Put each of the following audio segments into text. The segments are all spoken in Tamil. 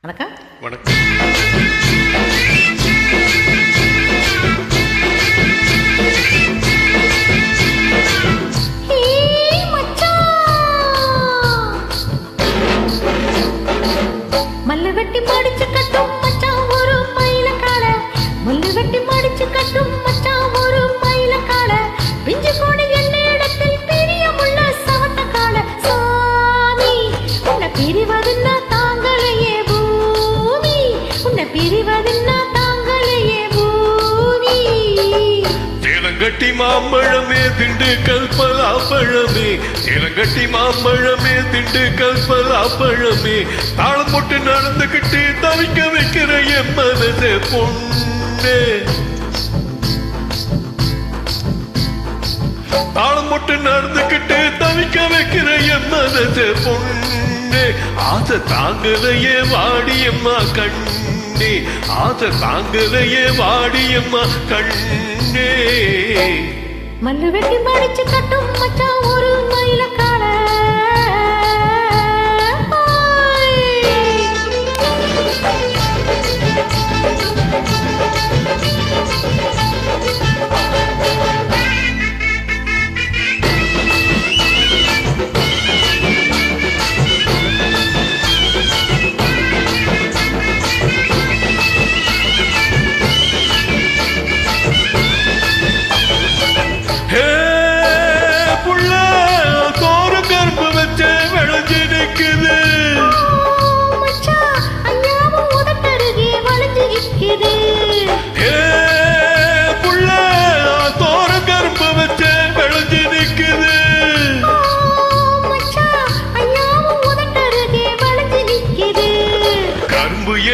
வணக்கம். வணக்கம். மல்லு வெட்டி மடிச்சு கட்டும் மச்சான் ஒரு மயில கால, மல்லு வெட்டி மடிச்சு கட்டும் மச்சான் ஒரு மயில கால, பிஞ்சு கோணி என்ன இடத்தில் பிரியமுள்ள சவத்த கால. சாமி உன்னை பிரிவதுன்னா தாங்களையே பூமி, உன்னை பிரிவதுன்னா தாங்களையே பூமி. இளங்கட்டி மாம்பழமே திண்டுக்கல் பலாப்பழமே, இளங்கட்டி மாம்பழமே திண்டுக்கல் பலாப்பழமே, தாளம் போட்டு நடந்துகிட்டு தவிக்க வைக்கிற என் மனசே பொண்ணே. தாளம் போட்டு நடந்துகிட்டு தவிக்க வைக்கிற என் மனசே பொண்ணே. ஆசை தாங்கலையே வாடியம்மா கண்ணே, ஆசை தாங்கலையே வாடியம்மா கண்ணே. மல்லு வெட்டி மடிச்சு கட்டும் மச்சான் ஒரு மயில கால.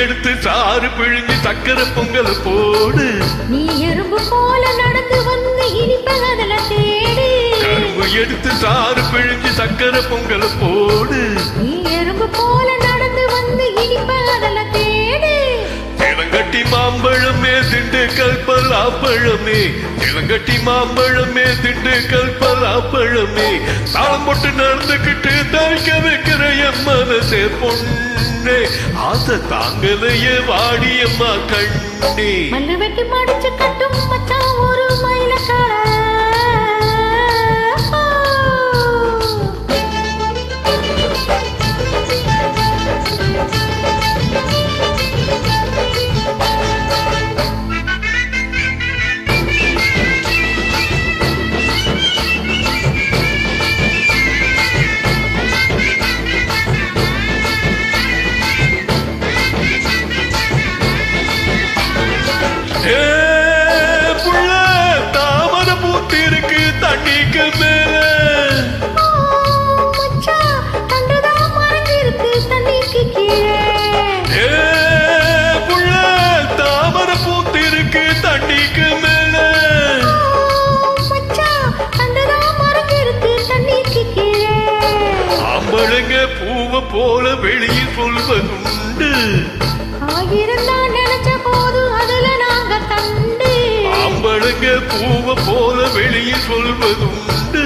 எடுத்து சாறு பிழிஞ்சு சக்கரை பொங்கல் போடு, நீ எறும்பு போல நடந்து வந்து இனிப்பகல தேடு. கரும்பு எடுத்து சாறு பிழிஞ்சு சக்கரை பொங்கல் போடு, நீ எறும்பு போல நடந்து வந்து இனிப்பகல தேடு. இளங்கட்டி மாம்பழமே திண்டுக்கல் பலாப்பழமே, இளங்கட்டி மாம்பழமே திண்டுக்கல் பலாப்பழமே, தாளம் போட்டு நடந்துகிட்டு தவிக்க வைக்கிற என் மனசே பொண்ணே. ஆசை தாங்கலையே வாடியம்மா கண்ணே. மல்லு வெட்டி மடிச்சு கட்டும் மச்சான் ஒரு மயில கால. தாமர பூத்தி இருக்கு தண்ணிக்கு மேல, தாமர பூத்தி இருக்கு தண்ணிக்கு மேல, ஆம்பளைங்க பூவ போல வெளியில் சொல்வதுண்டு, நினைச்ச போது அதுல நாங்க தண்டு. ஆம்பளைங்க பூவ போல வெளியில் சொல்வதுண்டு,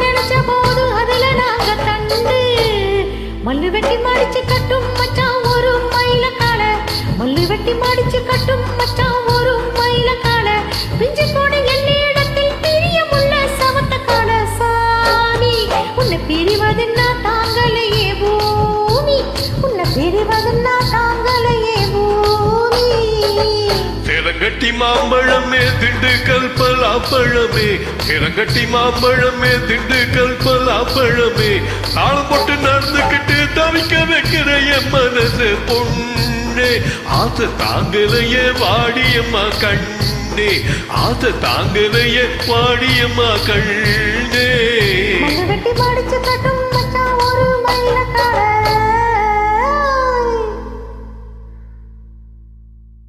நினைச்ச போது அதுல நாங்க தண்டு. மல்லு வெட்டி மடிச்சு கட்டும் மச்சான் ஒரு மயில கால, மல்லு வெட்டி மடிச்சு கட்டும் மச்சான் ஒரு மயில கால, பிஞ்சு கோணி என்ன இடத்தில் பிரியமுள்ள சவத்த கால. சாமி உன்னை பிரிவதுன்னா தாங்களையே பூமி, உன்னை பிரிவதுன்னா தாங்களையே பூமி. இளங்கட்டி மாம்பழமே திண்டுக்கல் பலாப்பழமே, இளங்கட்டி மாம்பழமே திண்டுக்கல் பலாப்பழமே, தாளம் போட்டு நடந்துகிட்டு தவிக்க வைக்கிற என் மனசு பொண்ணே. ஆசை தாங்கலையே வாடியம்மா கண்ணே, ஆசை தாங்கலையே வாடியம்மா கண்ணே. வெட்டி மடிச்சு கட்டும் மச்சான் ஒரு மயில கால.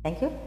Thank you.